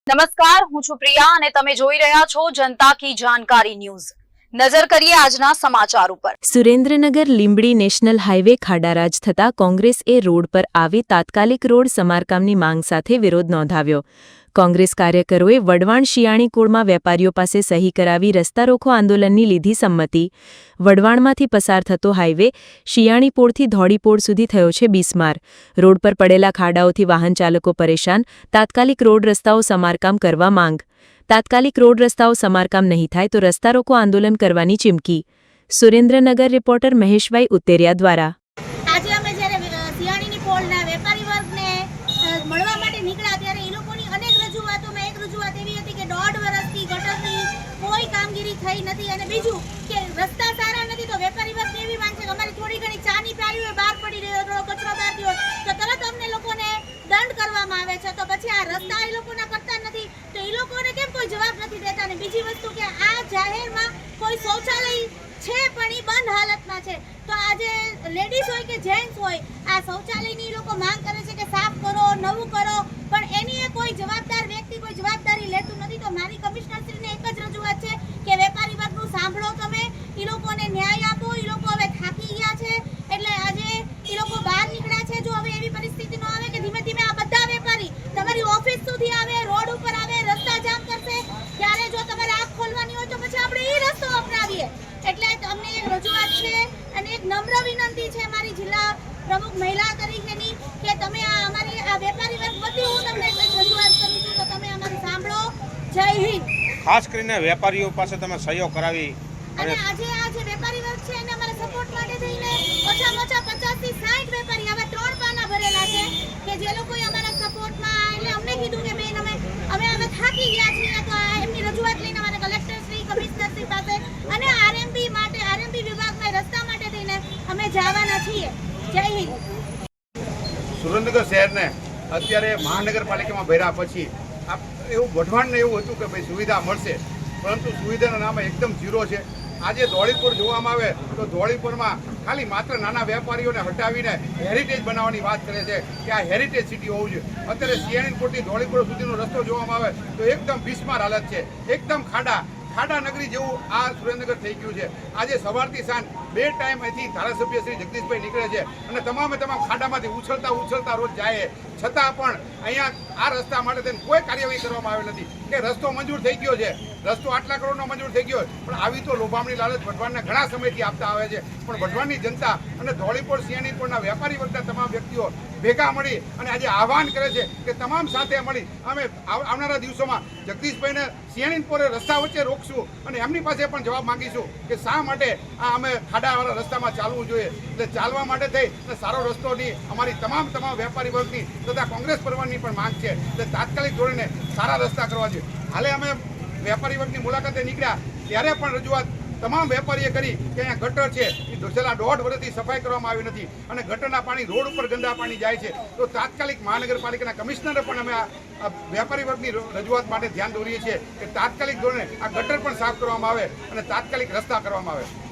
નમસ્કાર, હું છું પ્રિયા અને તમે જોઈ રહ્યા છો જનતા કી જાણકારી ન્યૂઝ। નજર કરીએ આજના સમાચાર ઉપર। સુરેન્દ્રનગર લીંબડી નેશનલ હાઈવે ખાડારાજ થતા કોંગ્રેસે રોડ પર આવી તાત્કાલિક રોડ સમારકામની માંગ સાથે વિરોધ નોંધાવ્યો। કોંગ્રેસ કાર્યકરોએ વઢવાણ શિયાળી કુળમાં વેપારીઓ પાસે સહી કરાવી રસ્તા રોકો આંદોલનની લીધી સંમતિ। વઢવાણમાંથી પસાર થતો હાઈવે શિયાળીપોળથી ધોળીપોળ સુધી થયો છે બિસ્માર। રોડ પર પડેલા ખાડાઓથી વાહન ચાલકો પરેશાન। તાત્કાલિક રોડ રસ્તાઓ સમારકામ કરવા માંગ। તાત્કાલિક રોડ રસ્તાઓ સમારકામ નહીં થાય તો રસ્તા રોકો આંદોલન કરવાની ચીમકી। સુરેન્દ્રનગર રિપોર્ટર મહેશભાઈ ઉત્તેરિયા દ્વારા। આજે અમે જ્યારે શિયાળીની પોળના વેપારી વર્ગને મળવા માટે નીકળ્યા ત્યારે એ લોકોની અનેક રજૂઆતોમાં એક રજૂઆત એવી હતી કે 1.5 વર્ષથી ગટરની કોઈ કામગીરી થઈ નથી અને બીજું કે રસ્તા સારા નથી તો વેપારી વર્ગ એવી માંગ છે કે અમારી થોડી ઘણી ચાની પ્યાલીઓ બહાર પડી રહ્યો થોડો કચરો બહાર ગયો તો તરત અમને લોકોને દંડ કરવામાં આવે છે। તો પછી આ રસ્તા એ લોકોના કરતા નથી તો એ લોકોને કેમ કોઈ જવાબ નથી દેતા। અને બીજી વસ્તુ કે આ જાહેરમાં કોઈ શૌચાલય છે પણ એ બંધ હાલતમાં છે તો આજે લેડીઝ હોય કે જેન્ટ્સ હોય આ શૌચાલયની લોકો માંગ કરે છે કે સાફ કરો નવું કરો પણ એની કોઈ જવાબદાર વ્યક્તિ કોઈ જવાબદારી લેતું નથી। તો મારી કમિશનરશ્રીને એક જ રજૂઆત છે કે વેપારી વર્ગનું સાંભળો તમે એ લોકોને ન્યાય આપો। એ લોકો હવે થાકી ગયા છે એટલે આજે એ લોકો બહાર નીકળ્યા છે। જો હવે એવી પરિસ્થિતિ ન આવે કે ધીમે ધીમે આ બધા વેપારી તમારી ઓફિસ સુધી આવે રોડ ઉપર આવે રસ્તા જામ કરશે ત્યારે જો તમારે આંખ ખોલવાની હોય તો પછી આપણે એ રસ્તો અપનાવીએ। એટલે અમને એક રજૂઆત છે અને એક નમ્ર વિનંતી છે મારી જિલ્લા પ્રમુખ મહિલા તરીકેની કે તમે આ અમારી આ વેપારી વર્ગ વતી હું તમને રજૂઆત કરું છું તો તમે અમારી સાંભળો। જય હિન્દ। ખાસ કરીને વેપારીઓ પાસે તમે સહયોગ કરાવી અને આજે આ જે વેપારી વર્ગ છે એને અમારા સપોર્ટ માટે થઈને ઓછામાં ઓછા 50 થી 60 વેપારી આવા 3 પાના ભરેલા છે કે જે લોકોએ અમારા સપોર્ટમાં એટલે અમને કીધું કે બેન અમે હવે થાકી ગયા છીએ તો એમની રજૂઆત લઈને અમારે કલેક્ટર શ્રી કમિશનર શ્રી પાસે અને આરએમબી વિભાગના રસ્તા માટે થઈને અમે જવાના છીએ। જય હિન્દ। સુરેન્દ્રનગર શહેરને અત્યારે મહાનગરપાલિકામાં ભર્યા પછી એવું વઢવાણને એવું હતું કે ભાઈ સુવિધા મળશે પરંતુ સુવિધાના નામે એકદમ ઝીરો છે। આજે ધોળીપુર જોવામાં આવે તો ધોળીપુરમાં ખાલી માત્ર નાના વેપારીઓને હટાવીને હેરિટેજ બનાવવાની વાત કરે છે કે આ હેરિટેજ સિટી હોવું જોઈએ। અત્યારે શિયાળીપુરથી ધોળીપુર સુધીનો રસ્તો જોવામાં આવે તો એકદમ બિસ્માર હાલત છે, એકદમ ખાડા નગરી જેવું આ સુરેન્દ્રનગર થઈ ગયું છે। આજે સવારથી સાંજ 2 ટાઈમ અહીંથી ધારાસભ્ય શ્રી જગદીશભાઈ નીકળે છે અને તમામ ખાડામાંથી ઉછળતા રોજ જાય છતાં પણ અહીંયા આ રસ્તા માટે કોઈ કાર્યવાહી કરવામાં આવેલ નથી કે રસ્તો મંજૂર થઈ ગયો છે, રસ્તો આટલા કરોડનો મંજૂર થઈ ગયો પણ આવી તો લોભામણી લાલચ વઢવાણને ઘણા સમયથી આપતા આવે છે પણ વઢવાણની જનતા અને ધોળીપોળ શિયાળીપોળના વેપારી વર્ગના તમામ વ્યક્તિઓ ભેગા મળી અને આજે આહવાન કરે છે કે તમામ સાથે મળી અમે આવનારા દિવસોમાં જગદીશભાઈને શિયાળીપોળે રસ્તા વચ્ચે રોકશું અને એમની પાસે પણ જવાબ માંગીશું કે શા માટે આ અમે ખાડાવાળા રસ્તામાં ચાલવું જોઈએ। એટલે ચાલવા માટે થઈ અને સારો રસ્તોની અમારી તમામ વેપારી વર્ગની તથા કોંગ્રેસ પરિવારની પણ માંગ છે એટલે તાત્કાલિક ધોરણે સારા રસ્તા કરવા જોઈએ। હાલે અમે વેપારી વર્ગની મુલાકાતે નીકળ્યા ત્યારે પણ રજૂઆત તમામ વેપારીએ કરી કે અહીંયા ગટર છે એ છેલ્લા 1.5 વર્ષથી સફાઈ કરવામાં આવી નથી અને ગટરના પાણી રોડ ઉપર ગંદા પાણી જાય છે તો તાત્કાલિક મહાનગરપાલિકાના કમિશનરે પણ અમે આ વેપારી વર્ગની રજૂઆત માટે ધ્યાન દોરીએ છીએ કે તાત્કાલિક ધોરણે આ ગટર પણ સાફ કરવામાં આવે અને તાત્કાલિક રસ્તા કરવામાં આવે।